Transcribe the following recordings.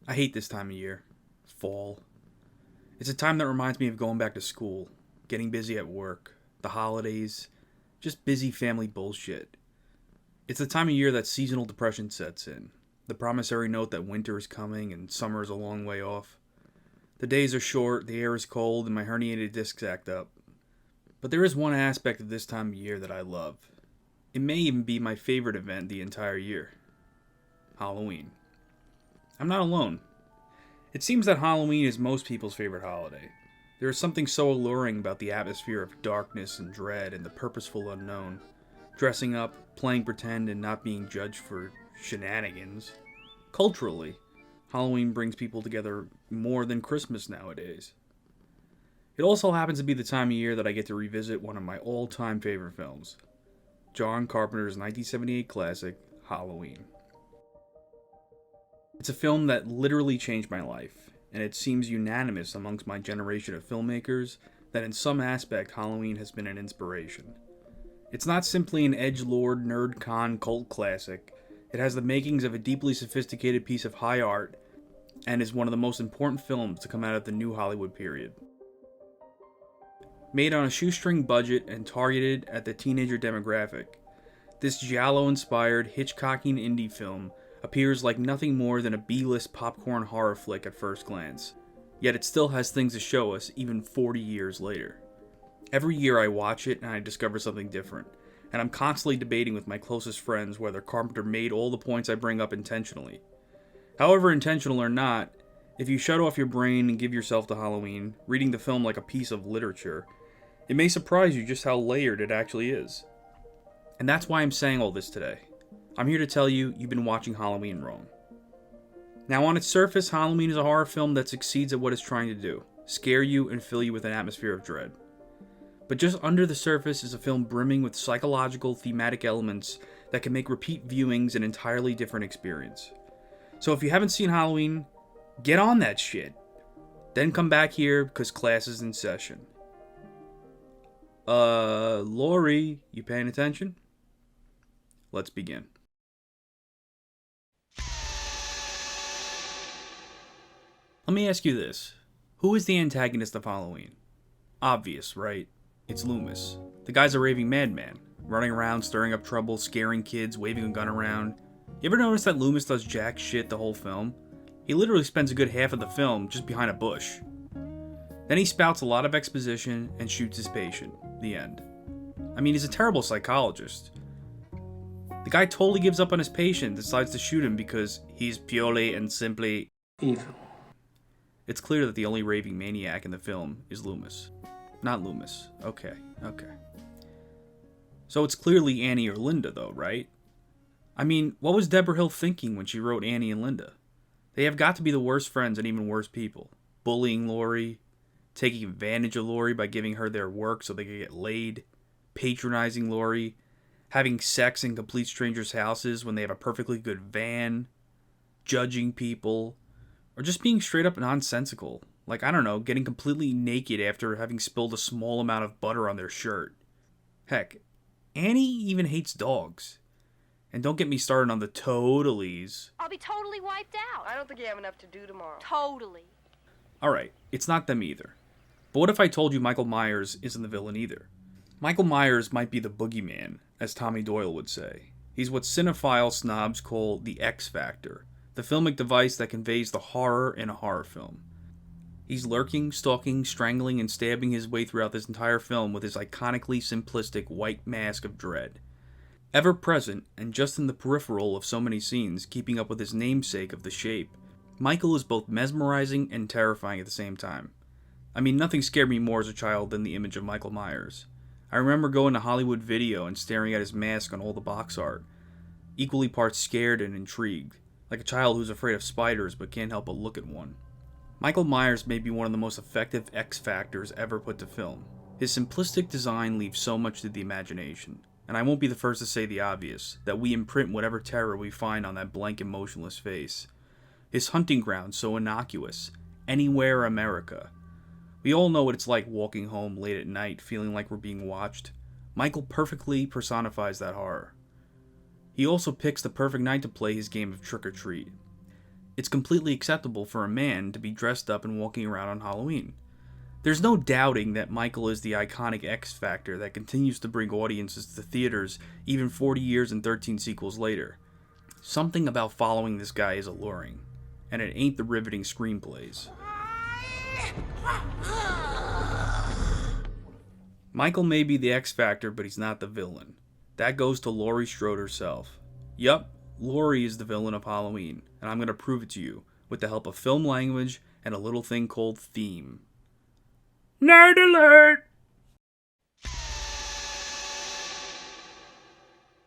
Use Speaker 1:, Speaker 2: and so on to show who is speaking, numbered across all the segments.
Speaker 1: I hate this time of year. Fall. It's a time that reminds me of going back to school, getting busy at work, the holidays, just busy family bullshit. It's the time of year that seasonal depression sets in, the promissory note that winter is coming and summer is a long way off. The days are short, the air is cold, and my herniated discs act up. But there is one aspect of this time of year that I love. It may even be my favorite event the entire year. Halloween. I'm not alone. It seems that Halloween is most people's favorite holiday. There is something so alluring about the atmosphere of darkness and dread and the purposeful unknown. Dressing up, playing pretend, and not being judged for shenanigans. Culturally, Halloween brings people together more than Christmas nowadays. It also happens to be the time of year that I get to revisit one of my all-time favorite films, John Carpenter's 1978 classic, Halloween. It's a film that literally changed my life, and it seems unanimous amongst my generation of filmmakers that in some aspect Halloween has been an inspiration. It's not simply an edgelord nerd con cult classic, it has the makings of a deeply sophisticated piece of high art, and is one of the most important films to come out of the new Hollywood period. Made on a shoestring budget and targeted at the teenager demographic, this giallo-inspired Hitchcockian indie film appears like nothing more than a B-list popcorn horror flick at first glance, yet it still has things to show us even 40 years later. Every year I watch it and I discover something different, and I'm constantly debating with my closest friends whether Carpenter made all the points I bring up intentionally. However intentional or not, if you shut off your brain and give yourself to Halloween, reading the film like a piece of literature, it may surprise you just how layered it actually is. And that's why I'm saying all this today. I'm here to tell you, you've been watching Halloween wrong. Now, on its surface, Halloween is a horror film that succeeds at what it's trying to do, scare you and fill you with an atmosphere of dread. But just under the surface is a film brimming with psychological, thematic elements that can make repeat viewings an entirely different experience. So if you haven't seen Halloween, get on that shit. Then come back here, because class is in session. Lori, you paying attention? Let's begin. Let me ask you this. Who is the antagonist of Halloween? Obvious, right? It's Loomis. The guy's a raving madman, running around, stirring up trouble, scaring kids, waving a gun around. You ever notice that Loomis does jack shit the whole film? He literally spends a good half of the film just behind a bush. Then he spouts a lot of exposition and shoots his patient. The end. I mean, he's a terrible psychologist. The guy totally gives up on his patient and decides to shoot him because he's purely and simply evil. It's clear that the only raving maniac in the film is Loomis. Not Loomis. Okay. So it's clearly Annie or Linda, though, right? I mean, what was Deborah Hill thinking when she wrote Annie and Linda? They have got to be the worst friends and even worse people. Bullying Laurie, taking advantage of Laurie by giving her their work so they could get laid, patronizing Laurie, having sex in complete strangers' houses when they have a perfectly good van, judging people, or just being straight up nonsensical. Like, I don't know, getting completely naked after having spilled a small amount of butter on their shirt. Heck, Annie even hates dogs. And don't get me started on the totalies.
Speaker 2: I'll be totally wiped out.
Speaker 3: I don't think you have enough to do tomorrow.
Speaker 2: Totally.
Speaker 1: Alright, it's not them either. But what if I told you Michael Myers isn't the villain either? Michael Myers might be the boogeyman, as Tommy Doyle would say. He's what cinephile snobs call the X Factor, the filmic device that conveys the horror in a horror film. He's lurking, stalking, strangling, and stabbing his way throughout this entire film with his iconically simplistic white mask of dread. Ever present, and just in the peripheral of so many scenes, keeping up with his namesake of The Shape, Michael is both mesmerizing and terrifying at the same time. I mean, nothing scared me more as a child than the image of Michael Myers. I remember going to Hollywood Video and staring at his mask on all the box art, equally parts scared and intrigued, like a child who's afraid of spiders but can't help but look at one. Michael Myers may be one of the most effective X Factors ever put to film. His simplistic design leaves so much to the imagination, and I won't be the first to say the obvious, that we imprint whatever terror we find on that blank and motionless face. His hunting ground so innocuous, Anywhere America. We all know what it's like walking home late at night feeling like we're being watched. Michael perfectly personifies that horror. He also picks the perfect night to play his game of trick or treat. it's completely acceptable for a man to be dressed up and walking around on Halloween. There's no doubting that Michael is the iconic X factor that continues to bring audiences to theaters even 40 years and 13 sequels later. Something about following this guy is alluring, and it ain't the riveting screenplays. Michael may be the X factor, but he's not the villain. That goes to Laurie Strode herself. Yup, Laurie is the villain of Halloween, and I'm going to prove it to you with the help of film language and a little thing called theme. Nerd alert!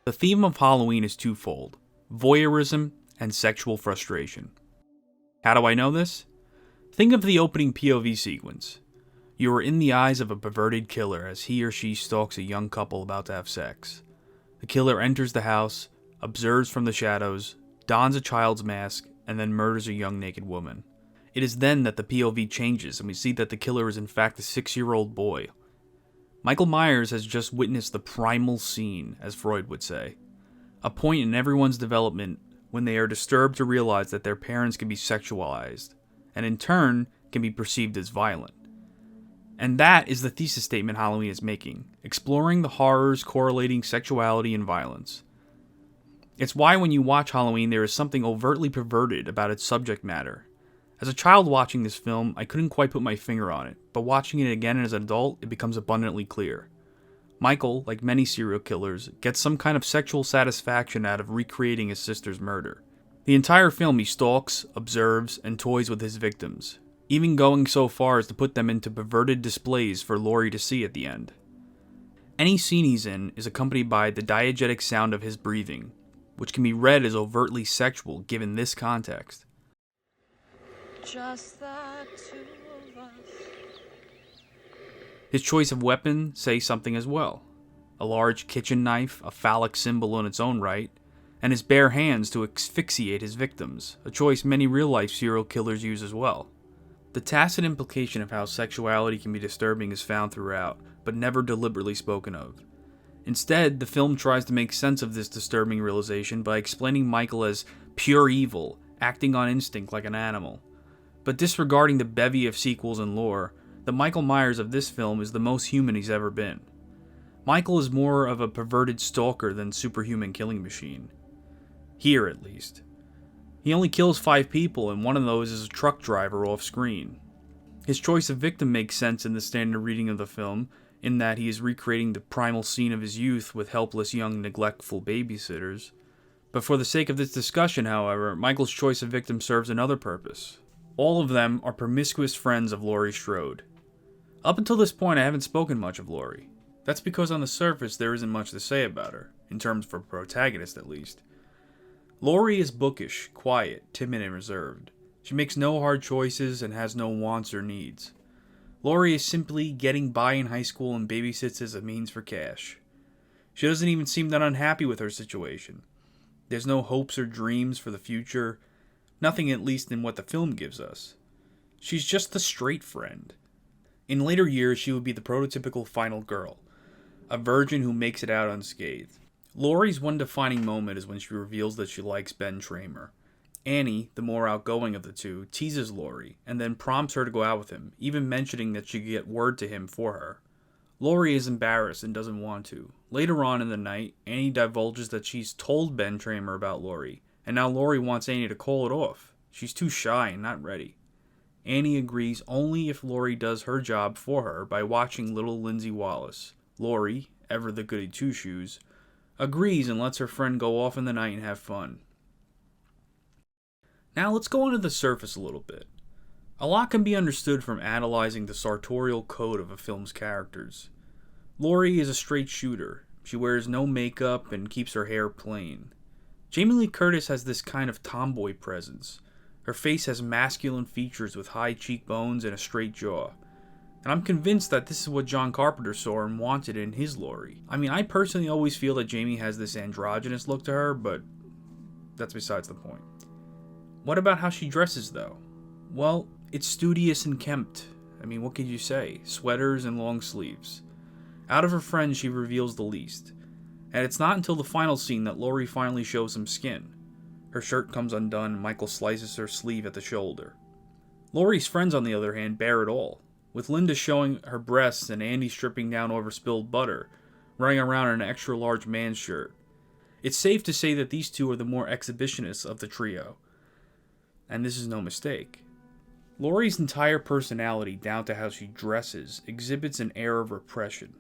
Speaker 1: The theme of Halloween is twofold: voyeurism and sexual frustration. How do I know this? Think of the opening POV sequence. You are in the eyes of a perverted killer as he or she stalks a young couple about to have sex. The killer enters the house, observes from the shadows, dons a child's mask, and then murders a young naked woman. It is then that the POV changes and we see that the killer is in fact a 6-year-old boy. Michael Myers has just witnessed the primal scene, as Freud would say. A point in everyone's development when they are disturbed to realize that their parents can be sexualized, and in turn can be perceived as violent. And that is the thesis statement Halloween is making, exploring the horrors correlating sexuality and violence. It's why when you watch Halloween there is something overtly perverted about its subject matter. As a child watching this film, I couldn't quite put my finger on it, but watching it again as an adult, it becomes abundantly clear. Michael, like many serial killers, gets some kind of sexual satisfaction out of recreating his sister's murder. The entire film he stalks, observes, and toys with his victims, even going so far as to put them into perverted displays for Laurie to see at the end. Any scene he's in is accompanied by the diegetic sound of his breathing, which can be read as overtly sexual given this context.
Speaker 2: Just the two of us.
Speaker 1: His choice of weapon says something as well. A large kitchen knife, a phallic symbol in its own right, and his bare hands to asphyxiate his victims, a choice many real-life serial killers use as well. The tacit implication of how sexuality can be disturbing is found throughout, but never deliberately spoken of. Instead, the film tries to make sense of this disturbing realization by explaining Michael as pure evil, acting on instinct like an animal. But disregarding the bevy of sequels and lore, the Michael Myers of this film is the most human he's ever been. Michael is more of a perverted stalker than superhuman killing machine. Here, at least. He only kills 5 people, and one of those is a truck driver off screen. His choice of victim makes sense in the standard reading of the film, in that he is recreating the primal scene of his youth with helpless young neglectful babysitters. But for the sake of this discussion, however, Michael's choice of victim serves another purpose. All of them are promiscuous friends of Laurie Strode. Up until this point, I haven't spoken much of Laurie. That's because on the surface there isn't much to say about her, in terms of her protagonist at least. Laurie is bookish, quiet, timid, and reserved. She makes no hard choices and has no wants or needs. Laurie is simply getting by in high school and babysits as a means for cash. She doesn't even seem that unhappy with her situation. There's no hopes or dreams for the future. Nothing, at least in what the film gives us. She's just the straight friend. In later years, she would be the prototypical final girl, a virgin who makes it out unscathed. Laurie's one defining moment is when she reveals that she likes Ben Tramer. Annie, the more outgoing of the two, teases Laurie, and then prompts her to go out with him, even mentioning that she could get word to him for her. Laurie is embarrassed and doesn't want to. Later on in the night, Annie divulges that she's told Ben Tramer about Laurie, and now Laurie wants Annie to call it off. She's too shy and not ready. Annie agrees only if Laurie does her job for her by watching little Lindsay Wallace. Laurie, ever the goody two-shoes, agrees and lets her friend go off in the night and have fun. Now let's go under the surface a little bit. A lot can be understood from analyzing the sartorial code of a film's characters. Laurie is a straight shooter. She wears no makeup and keeps her hair plain. Jamie Lee Curtis has this kind of tomboy presence. Her face has masculine features with high cheekbones and a straight jaw. And I'm convinced that this is what John Carpenter saw and wanted in his Laurie. I mean, I personally always feel that Jamie has this androgynous look to her, but that's besides the point. What about how she dresses, though? Well, it's studious and kempt. I mean, what could you say? Sweaters and long sleeves. Out of her friends, she reveals the least. And it's not until the final scene that Laurie finally shows some skin. Her shirt comes undone, Michael slices her sleeve at the shoulder. Laurie's friends, on the other hand, bear it all, with Linda showing her breasts and Andy stripping down over spilled butter, running around in an extra-large man's shirt. It's safe to say that these two are the more exhibitionists of the trio, and this is no mistake. Laurie's entire personality, down to how she dresses, exhibits an air of repression.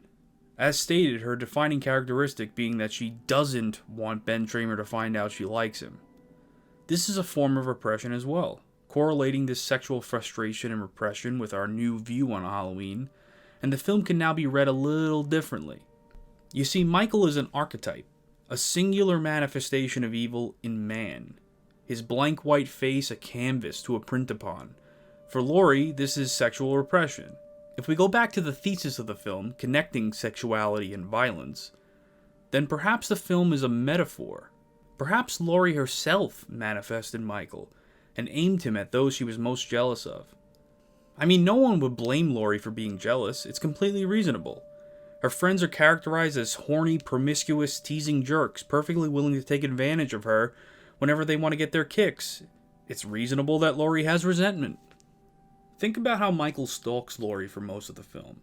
Speaker 1: As stated, her defining characteristic being that she doesn't want Ben Tramer to find out she likes him. This is a form of repression as well, correlating this sexual frustration and repression with our new view on Halloween, and the film can now be read a little differently. You see, Michael is an archetype, a singular manifestation of evil in man. His blank white face a canvas to print upon. For Laurie, this is sexual repression. If we go back to the thesis of the film, connecting sexuality and violence, then perhaps the film is a metaphor. Perhaps Laurie herself manifested Michael and aimed him at those she was most jealous of. I mean, no one would blame Laurie for being jealous. It's completely reasonable. Her friends are characterized as horny, promiscuous, teasing jerks, perfectly willing to take advantage of her whenever they want to get their kicks. It's reasonable that Laurie has resentment. Think about how Michael stalks Laurie for most of the film.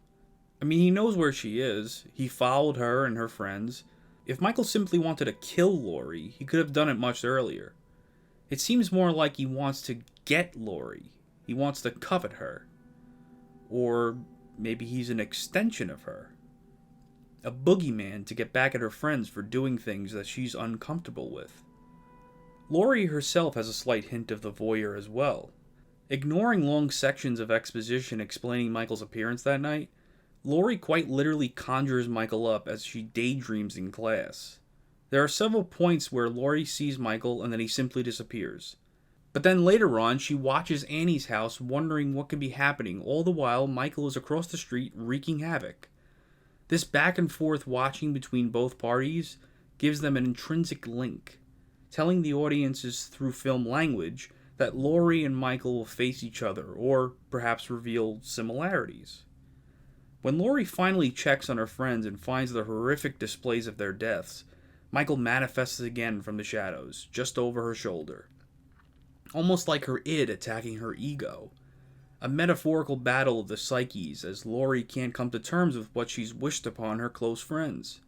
Speaker 1: I mean, he knows where she is. He followed her and her friends. If Michael simply wanted to kill Laurie, he could have done it much earlier. It seems more like he wants to get Laurie. He wants to covet her. Or maybe he's an extension of her. A boogeyman to get back at her friends for doing things that she's uncomfortable with. Laurie herself has a slight hint of the voyeur as well. Ignoring long sections of exposition explaining Michael's appearance that night, Laurie quite literally conjures Michael up as she daydreams in class. There are several points where Laurie sees Michael and then he simply disappears. But then later on, she watches Annie's house wondering what could be happening, all the while Michael is across the street wreaking havoc. This back and forth watching between both parties gives them an intrinsic link, telling the audiences through film language that Laurie and Michael will face each other, or perhaps reveal similarities. When Laurie finally checks on her friends and finds the horrific displays of their deaths, Michael manifests again from the shadows, just over her shoulder. Almost like her id attacking her ego. A metaphorical battle of the psyches as Laurie can't come to terms with what she's wished upon her close friends.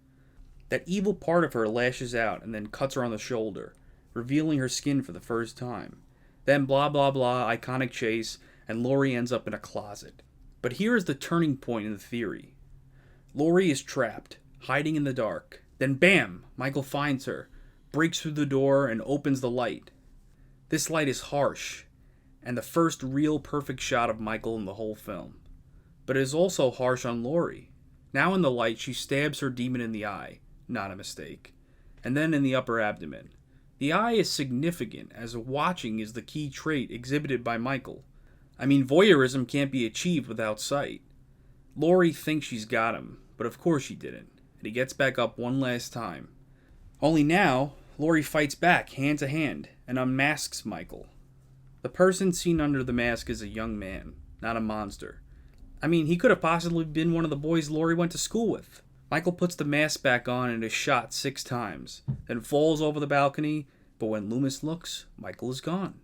Speaker 1: That evil part of her lashes out and then cuts her on the shoulder, revealing her skin for the first time. Then blah blah blah, iconic chase, and Laurie ends up in a closet. But here is the turning point in the theory. Laurie is trapped, hiding in the dark. Then bam! Michael finds her, breaks through the door, and opens the light. This light is harsh, and the first real perfect shot of Michael in the whole film. But it is also harsh on Laurie. Now in the light, she stabs her demon in the eye. Not a mistake. And then in the upper abdomen. The eye is significant, as watching is the key trait exhibited by Michael. I mean, voyeurism can't be achieved without sight. Laurie thinks she's got him, but of course she didn't, and he gets back up one last time. Only now, Laurie fights back, hand to hand, and unmasks Michael. The person seen under the mask is a young man, not a monster. I mean, he could have possibly been one of the boys Laurie went to school with. Michael puts the mask back on and is shot 6 times, then falls over the balcony, but when Loomis looks, Michael is gone.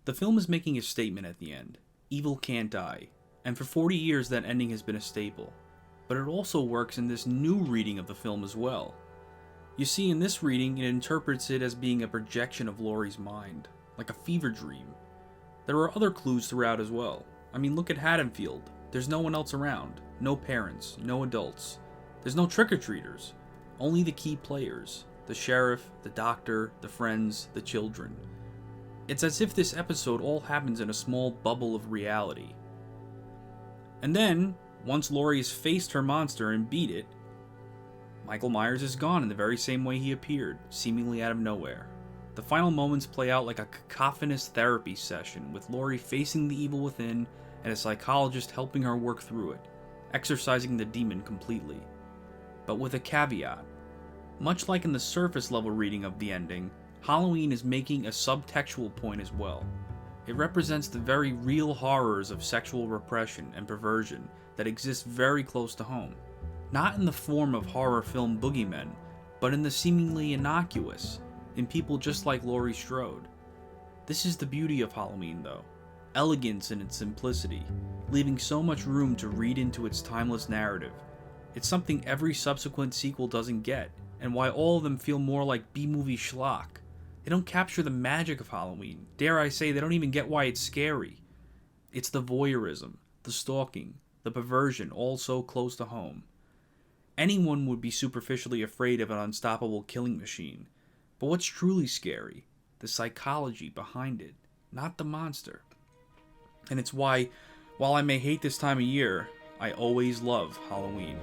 Speaker 1: The film is making a statement at the end. Evil can't die, and for 40 years that ending has been a staple. But it also works in this new reading of the film as well. You see, in this reading, it interprets it as being a projection of Laurie's mind, like a fever dream. There are other clues throughout as well. I mean, look at Haddonfield. There's no one else around. No parents. No adults. There's no trick-or-treaters. Only the key players. The sheriff, the doctor, the friends, the children. It's as if this episode all happens in a small bubble of reality. And then, once Laurie has faced her monster and beat it, Michael Myers is gone in the very same way he appeared, seemingly out of nowhere. The final moments play out like a cacophonous therapy session, with Laurie facing the evil within and a psychologist helping her work through it, exorcising the demon completely. But with a caveat. Much like in the surface level reading of the ending, Halloween is making a subtextual point as well. It represents the very real horrors of sexual repression and perversion that exist very close to home. Not in the form of horror film boogeymen, but in the seemingly innocuous, in people just like Laurie Strode. This is the beauty of Halloween, though. Elegance in its simplicity, leaving so much room to read into its timeless narrative. It's something every subsequent sequel doesn't get, and why all of them feel more like B-movie schlock. They don't capture the magic of Halloween. Dare I say, they don't even get why it's scary. It's the voyeurism, the stalking, the perversion, all so close to home. Anyone would be superficially afraid of an unstoppable killing machine. But what's truly scary? The psychology behind it, not the monster. And it's why, while I may hate this time of year, I always love Halloween.